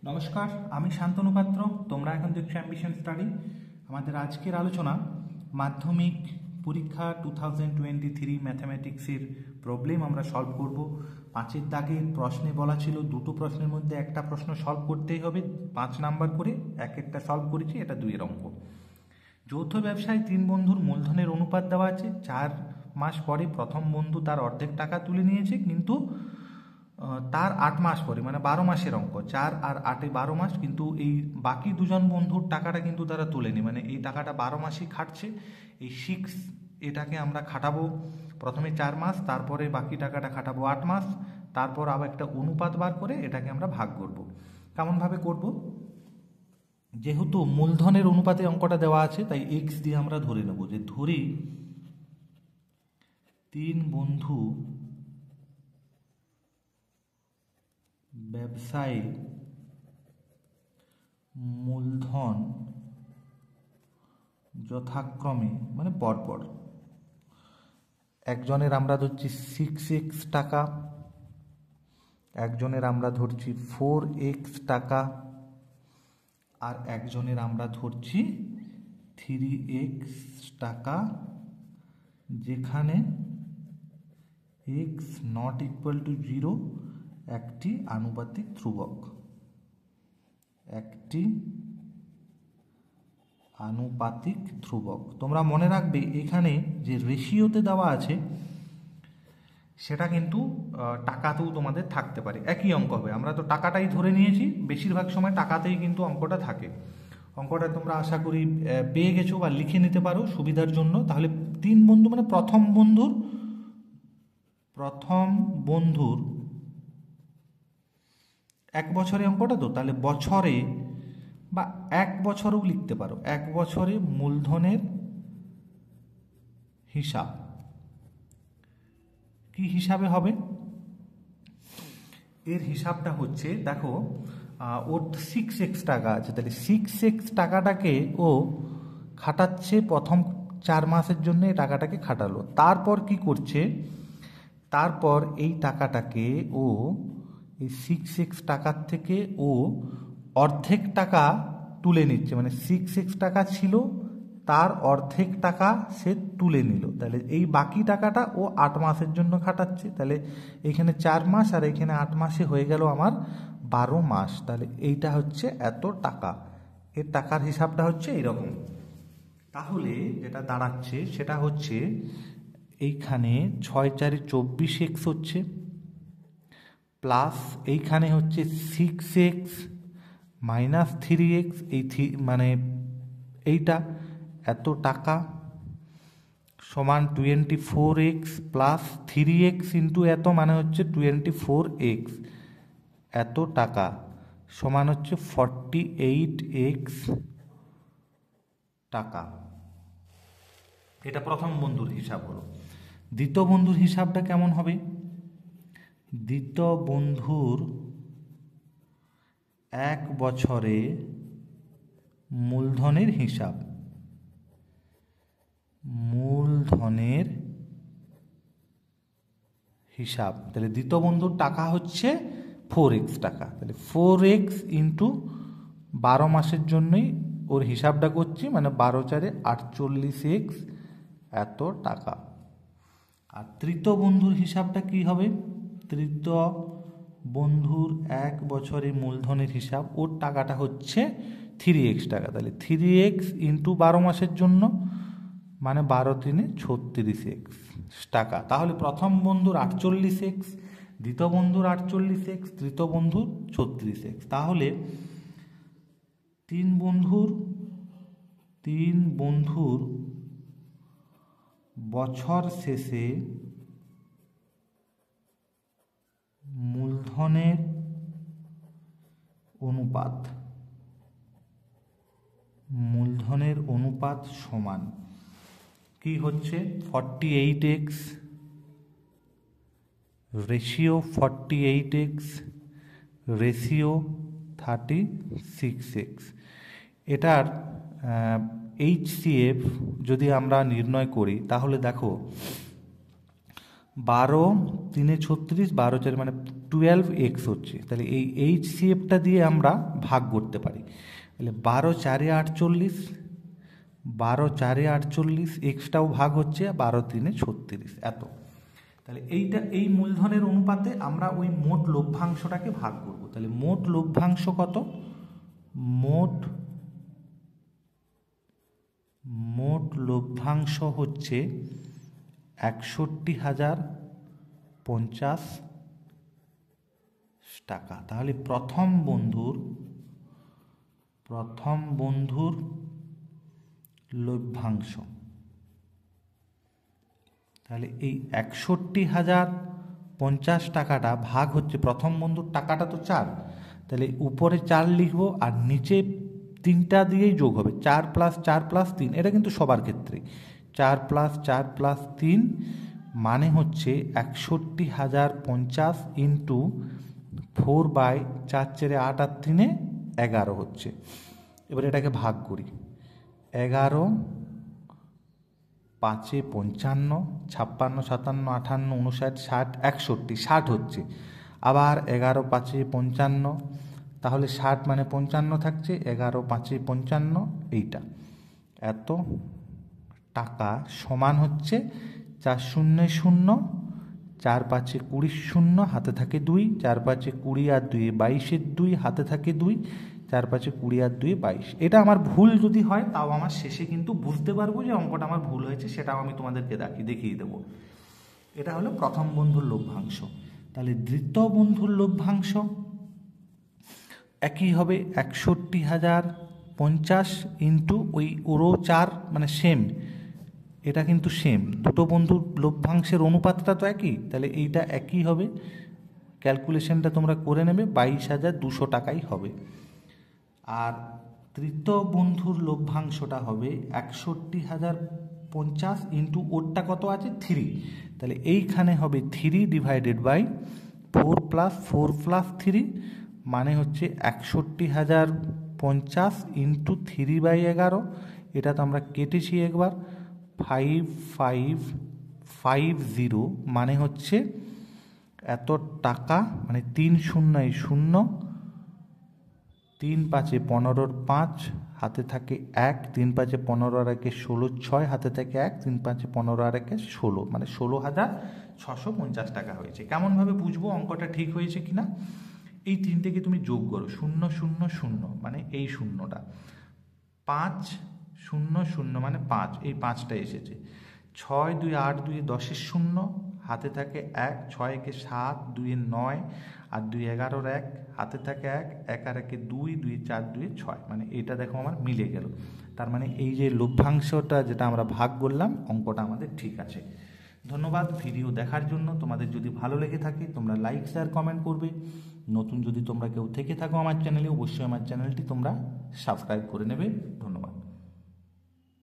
নমস্কার, আমি শান্তনু পাত্র। তোমরা এখন দেখছো অ্যাম্বিশন স্টাডি। আমাদের আজকের আলোচনা মাধ্যমিক পরীক্ষা 2023 ম্যাথামেটিক্সের প্রবলেম আমরা সলভ করব। 5-এর দাগের প্রশ্নে বলা ছিল দুটো প্রশ্নের মধ্যে একটা প্রশ্ন সলভ করতেই হবে 5 নাম্বার করে। একটা সলভ করেছি, এটা 2-এর অঙ্ক। যৌথ ব্যবসায় 3 বন্ধুর মূলধনের অনুপাত দেওয়া আছে। 4 মাস পরে প্রথম বন্ধু তার অর্ধেক টাকা তুলে নিয়েছে, কিন্তু তার 8 মাস পরে, মানে 12 মাসের অঙ্ক। 4 আর 8-এ 12 মাস, কিন্তু এই বাকি দুজন বন্ধুর টাকাটা কিন্তু তারা তোলেনি, মানে এই টাকাটা 12 মাসই খাটছে। এই 6 এটাকে আমরা খাটাবো প্রথমে 4 মাস, তারপরে বাকি টাকাটা খাটাবো 8 মাস, তারপর আবার একটা অনুপাত বার করে এটাকে আমরা ভাগ করব। কেমনভাবে করব? যেহেতু মূলধনের অনুপাতে অঙ্কটা দেওয়া আছে, তাই এক্স দিয়ে আমরা ধরে নেব। যে ধরি 3 বন্ধু ব্যবসায় মূলধন যথাক্রমে, মানে পরপর, একজনের আমরা ধরছি 6x টাকা, একজনের আমরা ধরছি 4x টাকা, আর একজনের আমরা ধরছি 3x টাকা, যেখানে x নট ইকুয়াল টু 0 একটি আনুপাতিক ধ্রুবক। একটি আনুপাতিক ধ্রুবক। তোমরা মনে রাখবে এখানে যে রেশিওতে দেওয়া আছে সেটা কিন্তু টাকাতেও তোমাদের থাকতে পারে, একই অঙ্ক হবে। আমরা তো টাকাটাই ধরে নিয়েছি, বেশিরভাগ সময় টাকাতেই কিন্তু অঙ্কটা থাকে। অঙ্কটা তোমরা আশা করি পেয়ে গেছো বা লিখে নিতে পারো সুবিধার জন্য। তাহলে 3 বন্ধু মানে প্রথম বন্ধুর 1 বছরে অঙ্কটা, তো তাহলে বছরে বা 1 বছরেও লিখতে পারো। 1 বছরে মূলধনের হিসাব কি হিসাবে হবে? এর হিসাবটা হচ্ছে, দেখো ওর 6x টাকা আছে, তাহলে 6x টাকাটাকে ও খাটাচ্ছে প্রথম 4 মাসের জন্য। এই টাকাটাকে খাটালো, তারপর কি করছে? তারপর এই টাকাটাকে ও এই 6x টাকার থেকে ও অর্ধেক টাকা তুলে নিচ্ছে, মানে 6x টাকা ছিল, তার অর্ধেক টাকা সে তুলে নিল। তাহলে এই বাকি টাকাটা ও 8 মাসের জন্য খাটাচ্ছে। তাহলে এখানে 4 মাস আর এখানে 8 মাসে হয়ে গেল আমার 12 মাস। তাহলে এইটা হচ্ছে এত টাকা। এর টাকার হিসাবটা হচ্ছে এইরকম। তাহলে যেটা দাঁড়াচ্ছে সেটা হচ্ছে এইখানে 6×4 = 24x হচ্ছে, প্লাস এইখানে হচ্ছে 6x মাইনাস 3x, মানে এইটা এত টাকা সমান 24x প্লাস 3x ইন্টু এত, মানে হচ্ছে 24x। এত টাকা সমান হচ্ছে 48x টাকা। এটা প্রথম বন্ধুর হিসাব হলো। দ্বিতীয় বন্ধুর হিসাবটা কেমন হবে? দ্বিতীয় বন্ধুর 1 বছরে মূলধনের হিসাব। মূলধনের হিসাব, তাহলে দ্বিতীয় বন্ধুর টাকা হচ্ছে 4x টাকা। তাহলে 4x ইন্টু 12 মাসের জন্যই ওর হিসাবটা করছি, মানে 12×4 = 48x এত টাকা। আর তৃতীয় বন্ধুর হিসাবটা কি হবে? তৃতীয় বন্ধুর 1 বছরে মূলধনের হিসাব, ওর টাকাটা হচ্ছে 3x টাকা। তাহলে 3x ইন্টু 12 মাসের জন্য, মানে 12×3 = 36x টাকা। তাহলে প্রথম বন্ধুর 48x, দ্বিতীয় বন্ধুর 48x, তৃতীয় বন্ধুর 36x। তাহলে 3 বন্ধুর বছর শেষে মূলধনের অনুপাত সমান কি হচ্ছে? 48x ratio 48x ratio 36x। এটার HCF যদি আমরা নির্ণয় করি, তাহলে দেখো 12×3 = 36, 12×4 মানে 12x হচ্ছে, তাহলে এই HCFটা দিয়ে আমরা ভাগ করতে পারি। তাহলে 12 4 48, 12 4 48, এক্সটাও ভাগ হচ্ছে, 12 3 36, এত। তাহলে এই মূলধনের অনুপাতে আমরা ওই মোট লভ্যাংশটাকে ভাগ করব। তাহলে মোট লভ্যাংশ কত? মোট লভ্যাংশ হচ্ছে 61,050 টাকা। তাহলে প্রথম বন্ধুর লভ্যাংশ, তাহলে এই 61,050 টাকাটা ভাগ হচ্ছে, প্রথম বন্ধুর টাকাটা তো 4, তাহলে উপরে 4 লিখবো আর নিচে 3টা দিয়েই যোগ হবে, 4 + 4 + 3, এটা কিন্তু সবার ক্ষেত্রে 4 + 4 + 3 মানে হচ্ছে 61,050 ইন্টু 4/4 4 8 আর 3 11 হচ্ছে। এবার এটাকে ভাগ করি, 11 5 55, 56 57 58 59 60 61, 60 হচ্ছে। আবার 11 5 55, তাহলে 60 মানে 55 থাকছে, 11 5 55, এইটা এত টাকা সমান হচ্ছে 4 0 0, 4 5 20 0, হাতে থাকে 2, 4 5 20 আর 2 22, 2 হাতে থাকে 2, 4 5 20 আর 2 22। এটা আমার ভুল যদি হয় তাও আমার শেষে কিন্তু বুঝতে পারবো যে অঙ্কটা আমার ভুল হয়েছে, সেটাও আমি তোমাদেরকে দেখিয়ে দেবো। এটা হলো প্রথম বন্ধুর লভ্যাংশ। তাহলে দ্বিতীয় বন্ধুর লভ্যাংশ একই হবে, 61,050 ইন্টু ওই ওরও 4, মানে সেম, এটা কিন্তু সেম, দুটো বন্ধুর লভ্যাংশের অনুপাতটা তো একই, তাহলে এইটা একই হবে। ক্যালকুলেশনটা তোমরা করে নেবে, 22,200 টাকাই হবে। আর তৃতীয় বন্ধুর লভ্যাংশটা হবে 61,050 ইন্টু ওরটা কত আছে 3, তাহলে এইখানে হবে 3 ডিভাইডেড বাই 4 + 4 + 3, মানে হচ্ছে 61,050 ইন্টু 3/11, এটা তো আমরা কেটেছি একবার, 5550, মানে হচ্ছে এত টাকা, মানে 3 0 0, 3 5 15 5, হাতে থাকে 1, 3 5 15 আর 1 16, 6 হাতে থাকে 1, 3 5 15 আর 1 16, মানে 16,650 টাকা হয়েছে। কেমনভাবে বুঝবো অঙ্কটা ঠিক হয়েছে কিনা? এই তিনটেকে তুমি যোগ করো, 0 0 0, মানে এই শূন্যটা, 5 0 0 মানে 5, এই 5টা এসেছে, 6 2 8 2 10 0, হাতে থাকে 1, 6 1 7, 2 9 আর 2 11 1, হাতে থাকে 1, 1 আর 1 2, 2 4 2 6, মানে এটা দেখো আমার মিলে গেল। তার মানে এই যে লভ্যাংশটা যেটা আমরা ভাগ করলাম, অঙ্কটা আমাদের ঠিক আছে। ধন্যবাদ ভিডিও দেখার জন্য। তোমাদের যদি ভালো লেগে থাকে তোমরা লাইক শেয়ার কমেন্ট করবে। নতুন যদি তোমরা কেউ থেকে থাকো আমার চ্যানেলে, অবশ্যই আমার চ্যানেলটি তোমরা সাবস্ক্রাইব করে নেবে। ধন্যবাদ।